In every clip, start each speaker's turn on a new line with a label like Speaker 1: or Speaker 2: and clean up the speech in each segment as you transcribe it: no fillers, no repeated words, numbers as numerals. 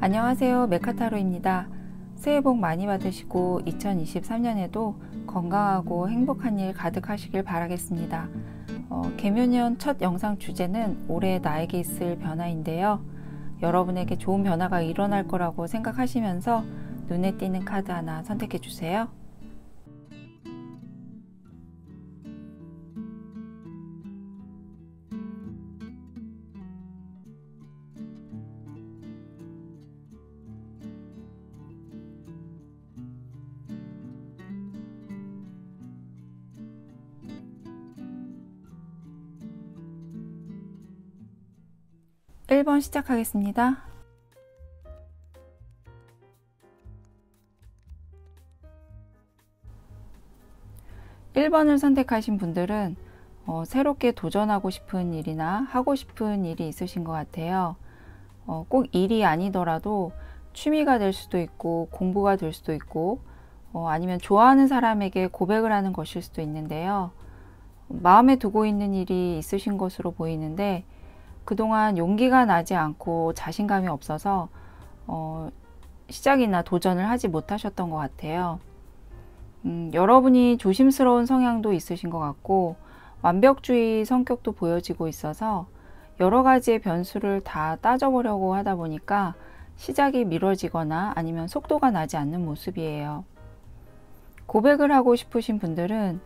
Speaker 1: 안녕하세요, 메카타로입니다. 새해 복 많이 받으시고 2023년에도 건강하고 행복한 일 가득하시길 바라겠습니다. 개묘년 첫 영상 주제는 올해 나에게 있을 변화인데요. 여러분에게 좋은 변화가 일어날 거라고 생각하시면서 눈에 띄는 카드 하나 선택해 주세요. (1번) 시작하겠습니다. (1번을) 선택하신 분들은 새롭게 도전하고 싶은 일이나 하고 싶은 일이 있으신 것 같아요. 꼭 일이 아니더라도 취미가 될 수도 있고 공부가 될 수도 있고 아니면 좋아하는 사람에게 고백을 하는 것일 수도 있는데요. 마음에 두고 있는 일이 있으신 것으로 보이는데 그동안 용기가 나지 않고 자신감이 없어서 시작이나 도전을 하지 못하셨던 것 같아요. 여러분이 조심스러운 성향도 있으신 것 같고 완벽주의 성격도 보여지고 있어서 여러 가지의 변수를 다 따져보려고 하다 보니까 시작이 미뤄지거나 아니면 속도가 나지 않는 모습이에요. 고백을 하고 싶으신 분들은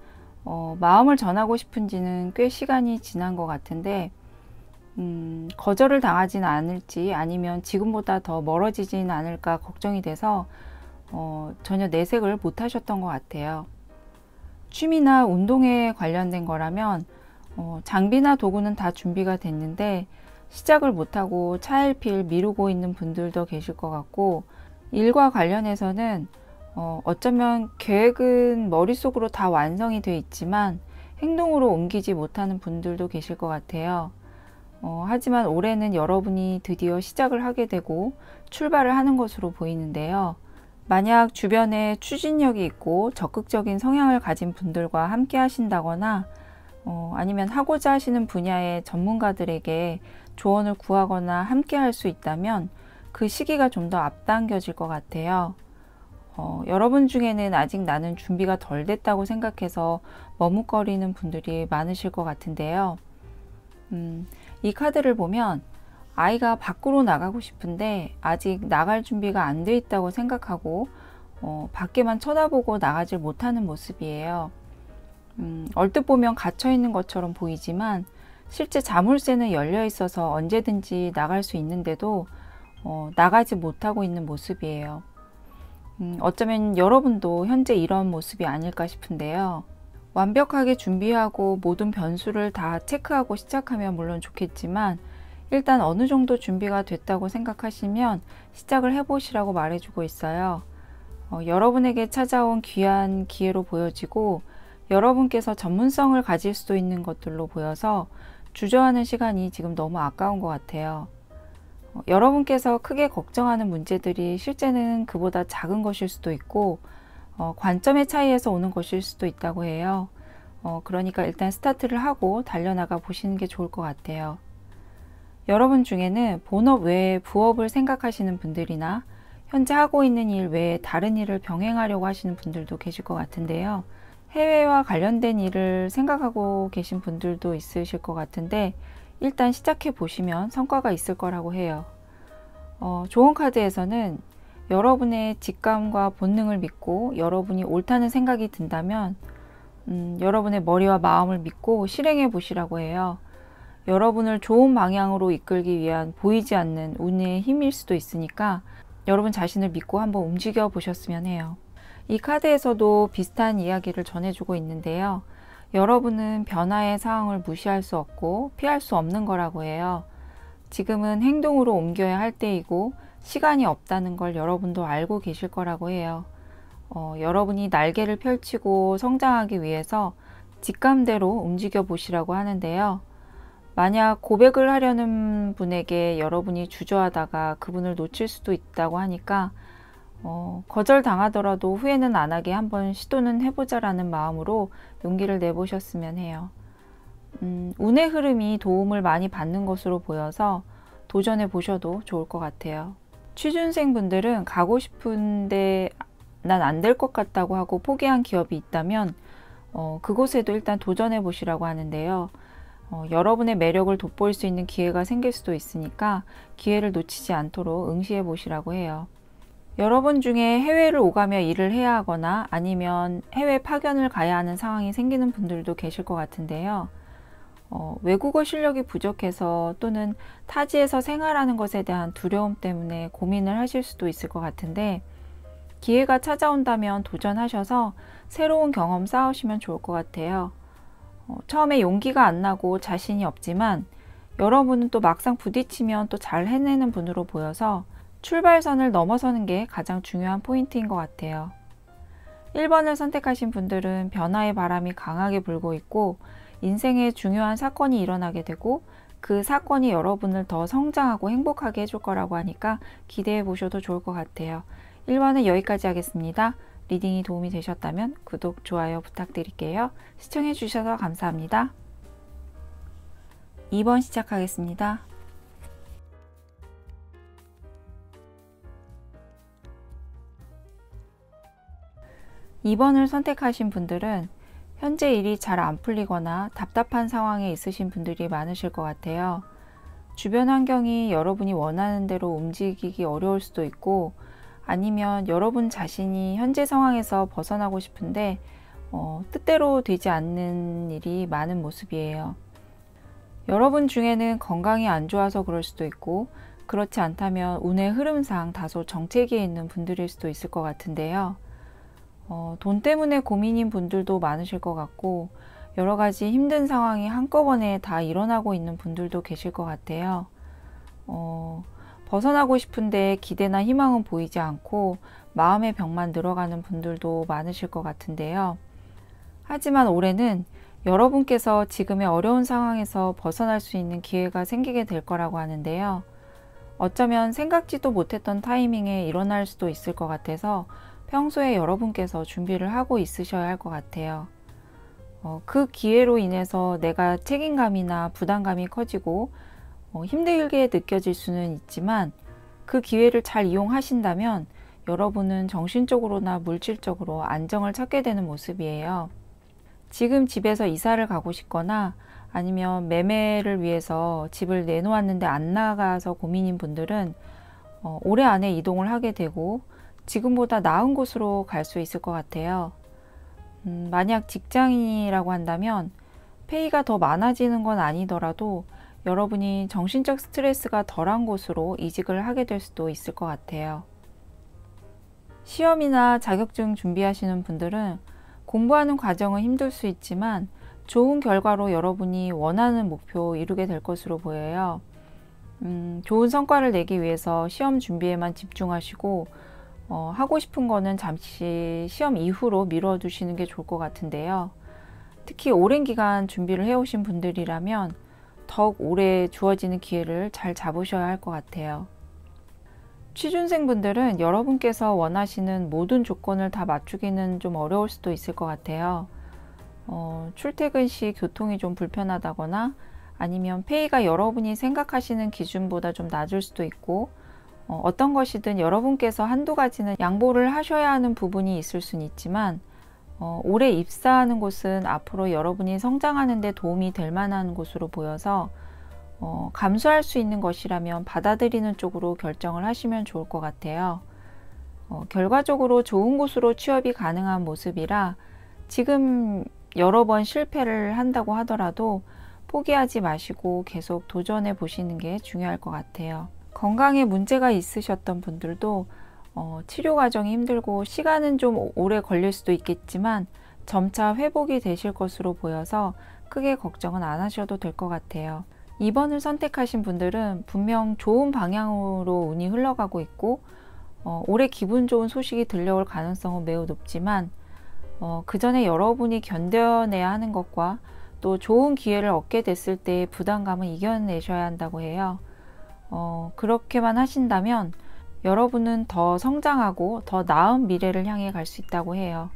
Speaker 1: 마음을 전하고 싶은지는 꽤 시간이 지난 것 같은데 거절을 당하진 않을지 아니면 지금보다 더 멀어지진 않을까 걱정이 돼서 전혀 내색을 못 하셨던 것 같아요. 취미나 운동에 관련된 거라면 장비나 도구는 다 준비가 됐는데 시작을 못하고 차일피일 미루고 있는 분들도 계실 것 같고, 일과 관련해서는 어쩌면 계획은 머릿속으로 다 완성이 돼 있지만 행동으로 옮기지 못하는 분들도 계실 것 같아요. 하지만 올해는 여러분이 드디어 시작을 하게 되고 출발을 하는 것으로 보이는데요. 만약 주변에 추진력이 있고 적극적인 성향을 가진 분들과 함께 하신다거나 아니면 하고자 하시는 분야의 전문가들에게 조언을 구하거나 함께 할 수 있다면 그 시기가 좀 더 앞당겨질 것 같아요. 여러분 중에는 아직 나는 준비가 덜 됐다고 생각해서 머뭇거리는 분들이 많으실 것 같은데요. 이 카드를 보면 아이가 밖으로 나가고 싶은데 아직 나갈 준비가 안 돼 있다고 생각하고 밖에만 쳐다보고 나가질 못하는 모습이에요. 얼뜻 보면 갇혀 있는 것처럼 보이지만 실제 자물쇠는 열려 있어서 언제든지 나갈 수 있는데도 나가지 못하고 있는 모습이에요. 어쩌면 여러분도 현재 이런 모습이 아닐까 싶은데요. 완벽하게 준비하고 모든 변수를 다 체크하고 시작하면 물론 좋겠지만 일단 어느 정도 준비가 됐다고 생각하시면 시작을 해보시라고 말해주고 있어요. 여러분에게 찾아온 귀한 기회로 보여지고 여러분께서 전문성을 가질 수도 있는 것들로 보여서 주저하는 시간이 지금 너무 아까운 것 같아요. 여러분께서 크게 걱정하는 문제들이 실제는 그보다 작은 것일 수도 있고 관점의 차이에서 오는 것일 수도 있다고 해요. 그러니까 일단 스타트를 하고 달려나가 보시는 게 좋을 것 같아요. 여러분 중에는 본업 외에 부업을 생각하시는 분들이나 현재 하고 있는 일 외에 다른 일을 병행하려고 하시는 분들도 계실 것 같은데요. 해외와 관련된 일을 생각하고 계신 분들도 있으실 것 같은데 일단 시작해 보시면 성과가 있을 거라고 해요. 좋은 카드에서는 여러분의 직감과 본능을 믿고 여러분이 옳다는 생각이 든다면 여러분의 머리와 마음을 믿고 실행해 보시라고 해요. 여러분을 좋은 방향으로 이끌기 위한 보이지 않는 운의 힘일 수도 있으니까 여러분 자신을 믿고 한번 움직여 보셨으면 해요. 이 카드에서도 비슷한 이야기를 전해주고 있는데요. 여러분은 변화의 상황을 무시할 수 없고 피할 수 없는 거라고 해요. 지금은 행동으로 옮겨야 할 때이고 시간이 없다는 걸 여러분도 알고 계실 거라고 해요. 여러분이 날개를 펼치고 성장하기 위해서 직감대로 움직여 보시라고 하는데요. 만약 고백을 하려는 분에게 여러분이 주저하다가 그분을 놓칠 수도 있다고 하니까 거절당하더라도 후회는 안 하게 한번 시도는 해보자라는 마음으로 용기를 내보셨으면 해요. 운의 흐름이 도움을 많이 받는 것으로 보여서 도전해 보셔도 좋을 것 같아요. 취준생 분들은 가고 싶은데 난 안 될 것 같다고 하고 포기한 기업이 있다면 그곳에도 일단 도전해 보시라고 하는데요. 여러분의 매력을 돋보일 수 있는 기회가 생길 수도 있으니까 기회를 놓치지 않도록 응시해 보시라고 해요. 여러분 중에 해외를 오가며 일을 해야 하거나 아니면 해외 파견을 가야 하는 상황이 생기는 분들도 계실 것 같은데요. 외국어 실력이 부족해서 또는 타지에서 생활하는 것에 대한 두려움 때문에 고민을 하실 수도 있을 것 같은데, 기회가 찾아온다면 도전하셔서 새로운 경험 쌓으시면 좋을 것 같아요. 처음에 용기가 안 나고 자신이 없지만 여러분은 또 막상 부딪히면 또 잘 해내는 분으로 보여서 출발선을 넘어서는 게 가장 중요한 포인트인 것 같아요. 1번을 선택하신 분들은 변화의 바람이 강하게 불고 있고 인생에 중요한 사건이 일어나게 되고 그 사건이 여러분을 더 성장하고 행복하게 해줄 거라고 하니까 기대해 보셔도 좋을 것 같아요. 1번은 여기까지 하겠습니다. 리딩이 도움이 되셨다면 구독, 좋아요 부탁드릴게요. 시청해 주셔서 감사합니다. 2번 시작하겠습니다. 2번을 선택하신 분들은 현재 일이 잘 안 풀리거나 답답한 상황에 있으신 분들이 많으실 것 같아요. 주변 환경이 여러분이 원하는 대로 움직이기 어려울 수도 있고 아니면 여러분 자신이 현재 상황에서 벗어나고 싶은데 뜻대로 되지 않는 일이 많은 모습이에요. 여러분 중에는 건강이 안 좋아서 그럴 수도 있고 그렇지 않다면 운의 흐름상 다소 정체기에 있는 분들일 수도 있을 것 같은데요. 돈 때문에 고민인 분들도 많으실 것 같고 여러 가지 힘든 상황이 한꺼번에 다 일어나고 있는 분들도 계실 것 같아요. 벗어나고 싶은데 기대나 희망은 보이지 않고 마음의 벽만 늘어가는 분들도 많으실 것 같은데요. 하지만 올해는 여러분께서 지금의 어려운 상황에서 벗어날 수 있는 기회가 생기게 될 거라고 하는데요. 어쩌면 생각지도 못했던 타이밍에 일어날 수도 있을 것 같아서 평소에 여러분께서 준비를 하고 있으셔야 할 것 같아요. 그 기회로 인해서 내가 책임감이나 부담감이 커지고 힘들게 느껴질 수는 있지만 그 기회를 잘 이용하신다면 여러분은 정신적으로나 물질적으로 안정을 찾게 되는 모습이에요. 지금 집에서 이사를 가고 싶거나 아니면 매매를 위해서 집을 내놓았는데 안 나가서 고민인 분들은 올해 안에 이동을 하게 되고 지금보다 나은 곳으로 갈 수 있을 것 같아요. 만약 직장인이라고 한다면 페이가 더 많아지는 건 아니더라도 여러분이 정신적 스트레스가 덜한 곳으로 이직을 하게 될 수도 있을 것 같아요. 시험이나 자격증 준비하시는 분들은 공부하는 과정은 힘들 수 있지만 좋은 결과로 여러분이 원하는 목표 이루게 될 것으로 보여요. 좋은 성과를 내기 위해서 시험 준비에만 집중하시고 하고 싶은 거는 잠시 시험 이후로 미뤄두시는 게 좋을 것 같은데요. 특히 오랜 기간 준비를 해오신 분들이라면 더욱 오래 주어지는 기회를 잘 잡으셔야 할 것 같아요. 취준생분들은 여러분께서 원하시는 모든 조건을 다 맞추기는 좀 어려울 수도 있을 것 같아요. 출퇴근 시 교통이 좀 불편하다거나 아니면 페이가 여러분이 생각하시는 기준보다 좀 낮을 수도 있고 어떤 것이든 여러분께서 한두 가지는 양보를 하셔야 하는 부분이 있을 수는 있지만 올해 입사하는 곳은 앞으로 여러분이 성장하는 데 도움이 될 만한 곳으로 보여서 감수할 수 있는 것이라면 받아들이는 쪽으로 결정을 하시면 좋을 것 같아요. 결과적으로 좋은 곳으로 취업이 가능한 모습이라 지금 여러 번 실패를 한다고 하더라도 포기하지 마시고 계속 도전해 보시는 게 중요할 것 같아요. 건강에 문제가 있으셨던 분들도 치료 과정이 힘들고 시간은 좀 오래 걸릴 수도 있겠지만 점차 회복이 되실 것으로 보여서 크게 걱정은 안 하셔도 될 것 같아요. 2번을 선택하신 분들은 분명 좋은 방향으로 운이 흘러가고 있고 올해 기분 좋은 소식이 들려올 가능성은 매우 높지만 그 전에 여러분이 견뎌내야 하는 것과 또 좋은 기회를 얻게 됐을 때의 부담감을 이겨내셔야 한다고 해요. 그렇게만 하신다면 여러분은 더 성장하고 더 나은 미래를 향해 갈 수 있다고 해요.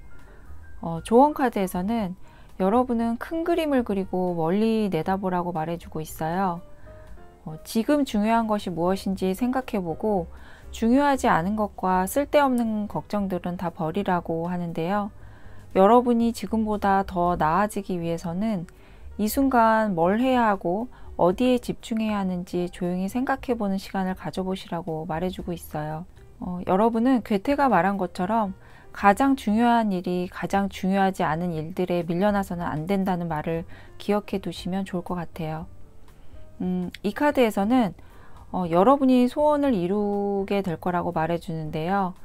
Speaker 1: 조언 카드에서는 여러분은 큰 그림을 그리고 멀리 내다보라고 말해주고 있어요. 지금 중요한 것이 무엇인지 생각해보고 중요하지 않은 것과 쓸데없는 걱정들은 다 버리라고 하는데요. 여러분이 지금보다 더 나아지기 위해서는 이 순간 뭘 해야 하고 어디에 집중해야 하는지 조용히 생각해 보는 시간을 가져보시라고 말해주고 있어요. 여러분은 괴테가 말한 것처럼 가장 중요한 일이 가장 중요하지 않은 일들에 밀려나서는 안 된다는 말을 기억해 두시면 좋을 것 같아요. 이 카드에서는 여러분이 소원을 이루게 될 거라고 말해주는데요.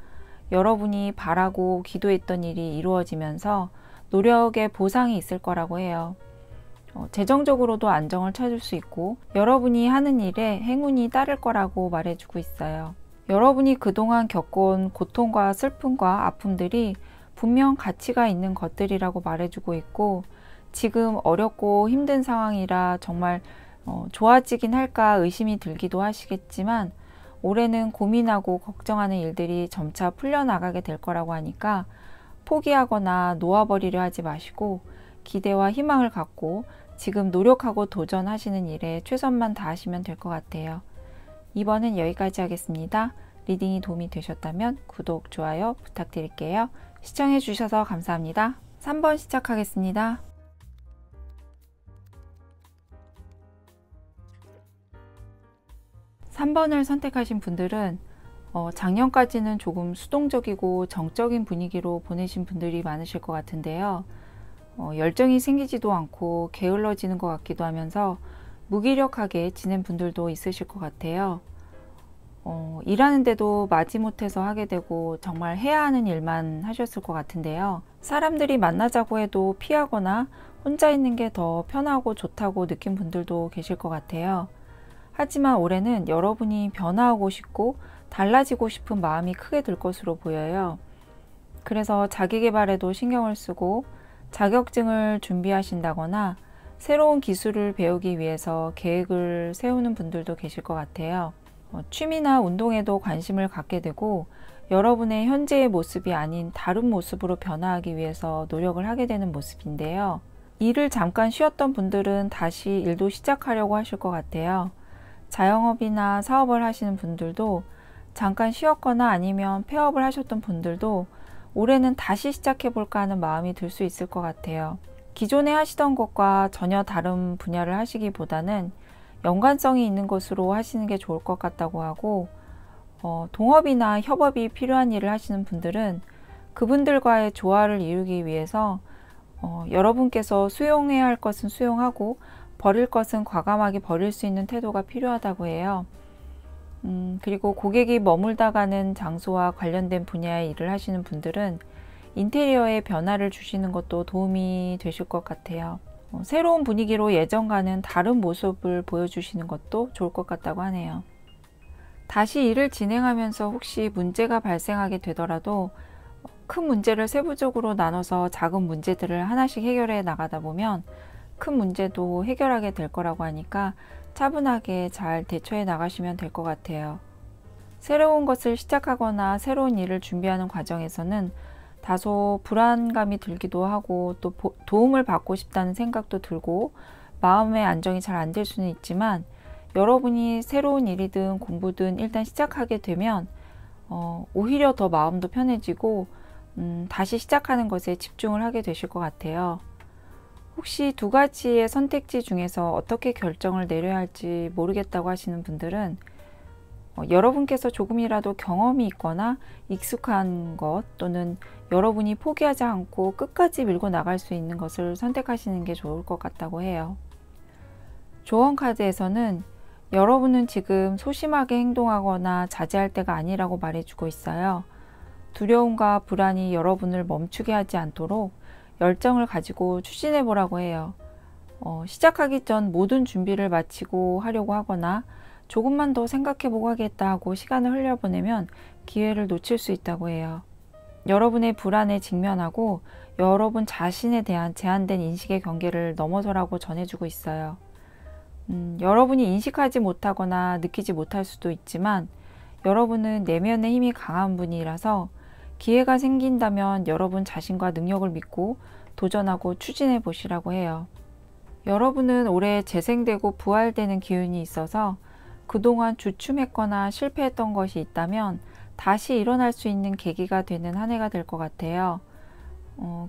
Speaker 1: 여러분이 바라고 기도했던 일이 이루어지면서 노력의 보상이 있을 거라고 해요. 재정적으로도 안정을 찾을 수 있고 여러분이 하는 일에 행운이 따를 거라고 말해주고 있어요. 여러분이 그동안 겪어온 고통과 슬픔과 아픔들이 분명 가치가 있는 것들이라고 말해주고 있고 지금 어렵고 힘든 상황이라 정말 좋아지긴 할까 의심이 들기도 하시겠지만 올해는 고민하고 걱정하는 일들이 점차 풀려나가게 될 거라고 하니까 포기하거나 놓아버리려 하지 마시고 기대와 희망을 갖고 지금 노력하고 도전하시는 일에 최선만 다하시면 될 것 같아요. 이번은 여기까지 하겠습니다. 리딩이 도움이 되셨다면 구독, 좋아요 부탁드릴게요. 시청해 주셔서 감사합니다. 3번 시작하겠습니다. (3번을) 선택하신 분들은 작년까지는 조금 수동적이고 정적인 분위기로 보내신 분들이 많으실 것 같은데요. 열정이 생기지도 않고 게을러지는 것 같기도 하면서 무기력하게 지낸 분들도 있으실 것 같아요. 일하는데도 마지못해서 하게 되고 정말 해야 하는 일만 하셨을 것 같은데요. 사람들이 만나자고 해도 피하거나 혼자 있는 게 더 편하고 좋다고 느낀 분들도 계실 것 같아요. 하지만 올해는 여러분이 변화하고 싶고 달라지고 싶은 마음이 크게 들 것으로 보여요. 그래서 자기계발에도 신경을 쓰고 자격증을 준비하신다거나 새로운 기술을 배우기 위해서 계획을 세우는 분들도 계실 것 같아요. 취미나 운동에도 관심을 갖게 되고 여러분의 현재의 모습이 아닌 다른 모습으로 변화하기 위해서 노력을 하게 되는 모습인데요. 일을 잠깐 쉬었던 분들은 다시 일도 시작하려고 하실 것 같아요. 자영업이나 사업을 하시는 분들도 잠깐 쉬었거나 아니면 폐업을 하셨던 분들도 올해는 다시 시작해 볼까 하는 마음이 들 수 있을 것 같아요. 기존에 하시던 것과 전혀 다른 분야를 하시기보다는 연관성이 있는 것으로 하시는 게 좋을 것 같다고 하고 동업이나 협업이 필요한 일을 하시는 분들은 그분들과의 조화를 이루기 위해서 여러분께서 수용해야 할 것은 수용하고 버릴 것은 과감하게 버릴 수 있는 태도가 필요하다고 해요. 그리고 고객이 머물다 가는 장소와 관련된 분야의 일을 하시는 분들은 인테리어에 변화를 주시는 것도 도움이 되실 것 같아요. 새로운 분위기로 예전과는 다른 모습을 보여주시는 것도 좋을 것 같다고 하네요. 다시 일을 진행하면서 혹시 문제가 발생하게 되더라도 큰 문제를 세부적으로 나눠서 작은 문제들을 하나씩 해결해 나가다 보면 큰 문제도 해결하게 될 거라고 하니까 차분하게 잘 대처해 나가시면 될 것 같아요. 새로운 것을 시작하거나 새로운 일을 준비하는 과정에서는 다소 불안감이 들기도 하고 또 도움을 받고 싶다는 생각도 들고 마음의 안정이 잘 안 될 수는 있지만 여러분이 새로운 일이든 공부든 일단 시작하게 되면 오히려 더 마음도 편해지고 다시 시작하는 것에 집중을 하게 되실 것 같아요. 혹시 두 가지의 선택지 중에서 어떻게 결정을 내려야 할지 모르겠다고 하시는 분들은 여러분께서 조금이라도 경험이 있거나 익숙한 것 또는 여러분이 포기하지 않고 끝까지 밀고 나갈 수 있는 것을 선택하시는 게 좋을 것 같다고 해요. 조언 카드에서는 여러분은 지금 소심하게 행동하거나 자제할 때가 아니라고 말해주고 있어요. 두려움과 불안이 여러분을 멈추게 하지 않도록 열정을 가지고 추진해 보라고 해요. 시작하기 전 모든 준비를 마치고 하려고 하거나 조금만 더 생각해보고 하겠다 하고 시간을 흘려보내면 기회를 놓칠 수 있다고 해요. 여러분의 불안에 직면하고 여러분 자신에 대한 제한된 인식의 경계를 넘어서라고 전해주고 있어요. 여러분이 인식하지 못하거나 느끼지 못할 수도 있지만 여러분은 내면의 힘이 강한 분이라서 기회가 생긴다면 여러분 자신과 능력을 믿고 도전하고 추진해 보시라고 해요. 여러분은 올해 재생되고 부활되는 기운이 있어서 그동안 주춤했거나 실패했던 것이 있다면 다시 일어날 수 있는 계기가 되는 한 해가 될 것 같아요.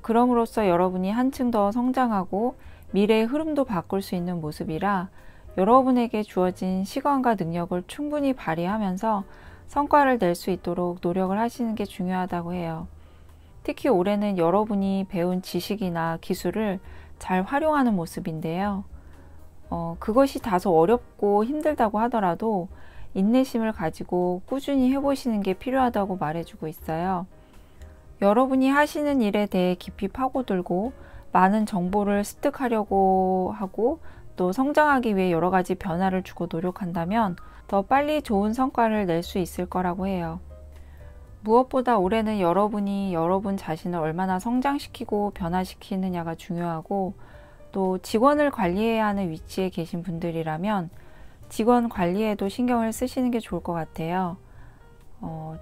Speaker 1: 그럼으로써 여러분이 한층 더 성장하고 미래의 흐름도 바꿀 수 있는 모습이라 여러분에게 주어진 시간과 능력을 충분히 발휘하면서 성과를 낼 수 있도록 노력을 하시는 게 중요하다고 해요. 특히 올해는 여러분이 배운 지식이나 기술을 잘 활용하는 모습인데요. 그것이 다소 어렵고 힘들다고 하더라도 인내심을 가지고 꾸준히 해보시는 게 필요하다고 말해주고 있어요. 여러분이 하시는 일에 대해 깊이 파고들고 많은 정보를 습득하려고 하고 또 성장하기 위해 여러 가지 변화를 주고 노력한다면 더 빨리 좋은 성과를 낼 수 있을 거라고 해요. 무엇보다 올해는 여러분이 여러분 자신을 얼마나 성장시키고 변화시키느냐가 중요하고 또 직원을 관리해야 하는 위치에 계신 분들이라면 직원 관리에도 신경을 쓰시는 게 좋을 것 같아요.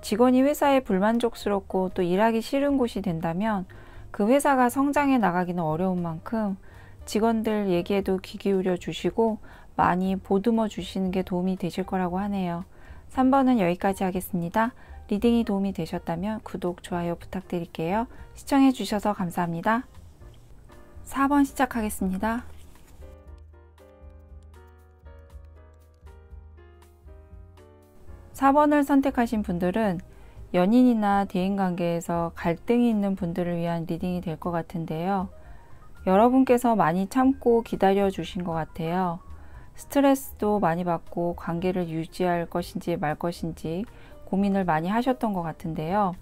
Speaker 1: 직원이 회사에 불만족스럽고 또 일하기 싫은 곳이 된다면 그 회사가 성장해 나가기는 어려운 만큼 직원들 얘기에도 귀 기울여 주시고 많이 보듬어 주시는 게 도움이 되실 거라고 하네요. 3번은 여기까지 하겠습니다. 리딩이 도움이 되셨다면 구독, 좋아요 부탁드릴게요. 시청해 주셔서 감사합니다. 4번 시작하겠습니다. 4번을 선택하신 분들은 연인이나 대인관계에서 갈등이 있는 분들을 위한 리딩이 될 것 같은데요. 여러분께서 많이 참고 기다려 주신 것 같아요. 스트레스도 많이 받고 관계를 유지할 것인지 말 것인지 고민을 많이 하셨던 것 같은데요.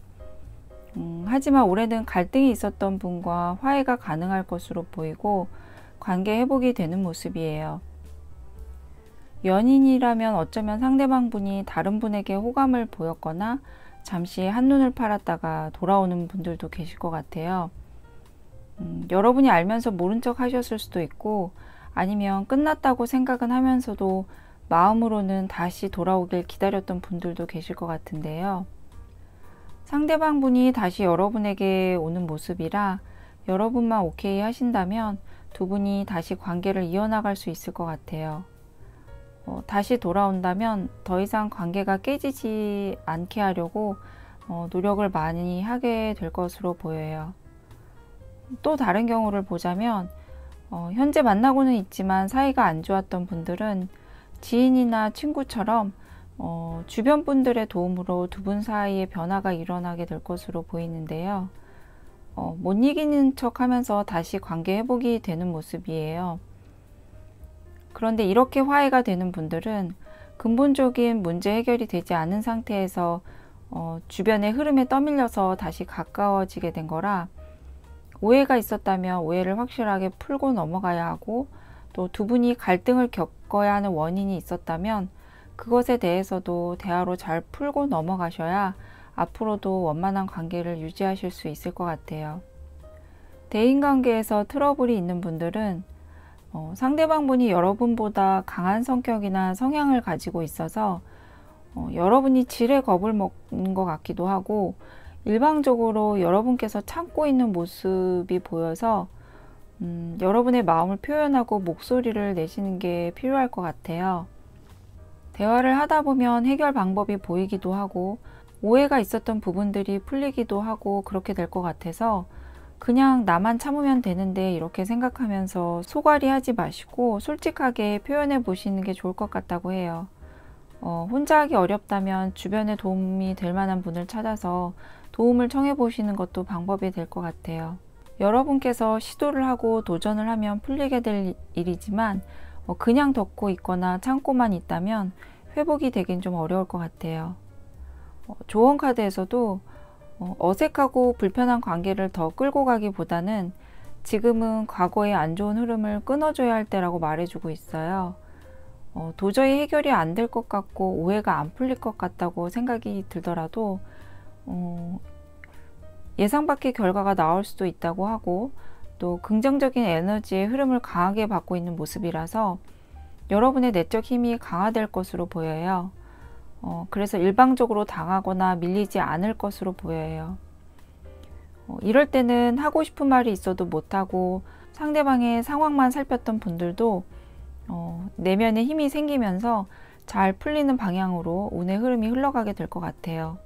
Speaker 1: 하지만 올해는 갈등이 있었던 분과 화해가 가능할 것으로 보이고 관계 회복이 되는 모습이에요. 연인이라면 어쩌면 상대방 분이 다른 분에게 호감을 보였거나 잠시 한눈을 팔았다가 돌아오는 분들도 계실 것 같아요. 여러분이 알면서 모른 척 하셨을 수도 있고 아니면 끝났다고 생각은 하면서도 마음으로는 다시 돌아오길 기다렸던 분들도 계실 것 같은데요. 상대방 분이 다시 여러분에게 오는 모습이라 여러분만 오케이 하신다면 두 분이 다시 관계를 이어나갈 수 있을 것 같아요. 다시 돌아온다면 더 이상 관계가 깨지지 않게 하려고 노력을 많이 하게 될 것으로 보여요. 또 다른 경우를 보자면 현재 만나고는 있지만 사이가 안 좋았던 분들은 지인이나 친구처럼 주변 분들의 도움으로 두 분 사이에 변화가 일어나게 될 것으로 보이는데요. 못 이기는 척 하면서 다시 관계 회복이 되는 모습이에요. 그런데 이렇게 화해가 되는 분들은 근본적인 문제 해결이 되지 않은 상태에서 주변의 흐름에 떠밀려서 다시 가까워지게 된 거라 오해가 있었다면 오해를 확실하게 풀고 넘어가야 하고 또 두 분이 갈등을 겪어야 하는 원인이 있었다면 그것에 대해서도 대화로 잘 풀고 넘어가셔야 앞으로도 원만한 관계를 유지하실 수 있을 것 같아요. 대인관계에서 트러블이 있는 분들은 상대방 분이 여러분보다 강한 성격이나 성향을 가지고 있어서 여러분이 지레 겁을 먹는 것 같기도 하고 일방적으로 여러분께서 참고 있는 모습이 보여서 여러분의 마음을 표현하고 목소리를 내시는 게 필요할 것 같아요. 대화를 하다 보면 해결 방법이 보이기도 하고 오해가 있었던 부분들이 풀리기도 하고 그렇게 될 것 같아서 그냥 나만 참으면 되는데 이렇게 생각하면서 소갈이 하지 마시고 솔직하게 표현해 보시는 게 좋을 것 같다고 해요. 혼자 하기 어렵다면 주변에 도움이 될 만한 분을 찾아서 도움을 청해 보시는 것도 방법이 될 것 같아요. 여러분께서 시도를 하고 도전을 하면 풀리게 될 일이지만 그냥 덮고 있거나 참고만 있다면 회복이 되긴 좀 어려울 것 같아요. 조언 카드에서도 어색하고 불편한 관계를 더 끌고 가기보다는 지금은 과거의 안 좋은 흐름을 끊어줘야 할 때라고 말해주고 있어요. 도저히 해결이 안 될 것 같고 오해가 안 풀릴 것 같다고 생각이 들더라도 예상 밖의 결과가 나올 수도 있다고 하고 또 긍정적인 에너지의 흐름을 강하게 받고 있는 모습이라서 여러분의 내적 힘이 강화될 것으로 보여요. 그래서 일방적으로 당하거나 밀리지 않을 것으로 보여요. 이럴 때는 하고 싶은 말이 있어도 못하고 상대방의 상황만 살폈던 분들도 내면에 힘이 생기면서 잘 풀리는 방향으로 운의 흐름이 흘러가게 될 것 같아요.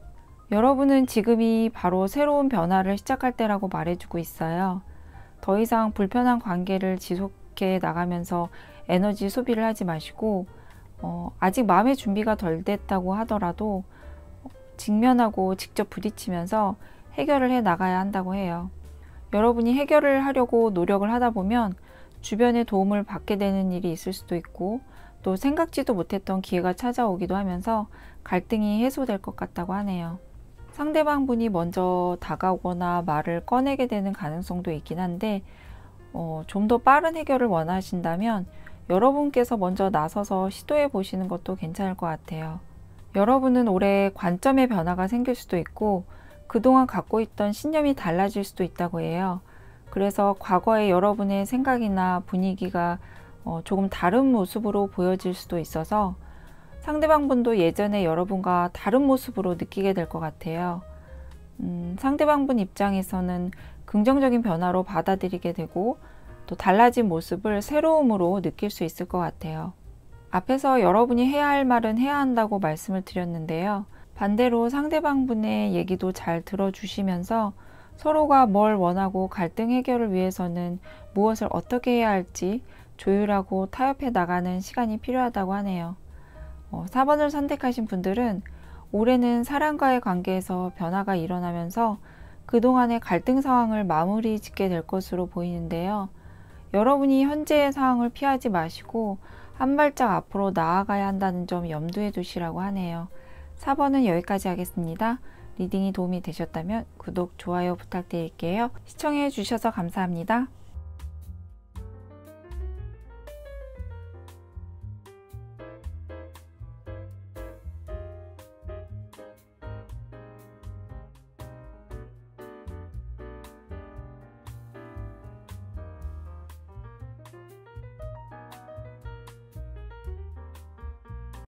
Speaker 1: 여러분은 지금이 바로 새로운 변화를 시작할 때라고 말해주고 있어요. 더 이상 불편한 관계를 지속해 나가면서 에너지 소비를 하지 마시고 아직 마음의 준비가 덜 됐다고 하더라도 직면하고 직접 부딪히면서 해결을 해 나가야 한다고 해요. 여러분이 해결을 하려고 노력을 하다 보면 주변의 도움을 받게 되는 일이 있을 수도 있고 또 생각지도 못했던 기회가 찾아오기도 하면서 갈등이 해소될 것 같다고 하네요. 상대방 분이 먼저 다가오거나 말을 꺼내게 되는 가능성도 있긴 한데 좀 더 빠른 해결을 원하신다면 여러분께서 먼저 나서서 시도해 보시는 것도 괜찮을 것 같아요. 여러분은 올해 관점의 변화가 생길 수도 있고 그동안 갖고 있던 신념이 달라질 수도 있다고 해요. 그래서 과거의 여러분의 생각이나 분위기가 조금 다른 모습으로 보여질 수도 있어서 상대방 분도 예전에 여러분과 다른 모습으로 느끼게 될 것 같아요. 상대방 분 입장에서는 긍정적인 변화로 받아들이게 되고 또 달라진 모습을 새로움으로 느낄 수 있을 것 같아요. 앞에서 여러분이 해야 할 말은 해야 한다고 말씀을 드렸는데요. 반대로 상대방 분의 얘기도 잘 들어주시면서 서로가 뭘 원하고 갈등 해결을 위해서는 무엇을 어떻게 해야 할지 조율하고 타협해 나가는 시간이 필요하다고 하네요. 4번을 선택하신 분들은 올해는 사람과의 관계에서 변화가 일어나면서 그동안의 갈등 상황을 마무리 짓게 될 것으로 보이는데요. 여러분이 현재의 상황을 피하지 마시고 한 발짝 앞으로 나아가야 한다는 점 염두에 두시라고 하네요. 4번은 여기까지 하겠습니다. 리딩이 도움이 되셨다면 구독, 좋아요 부탁드릴게요. 시청해 주셔서 감사합니다.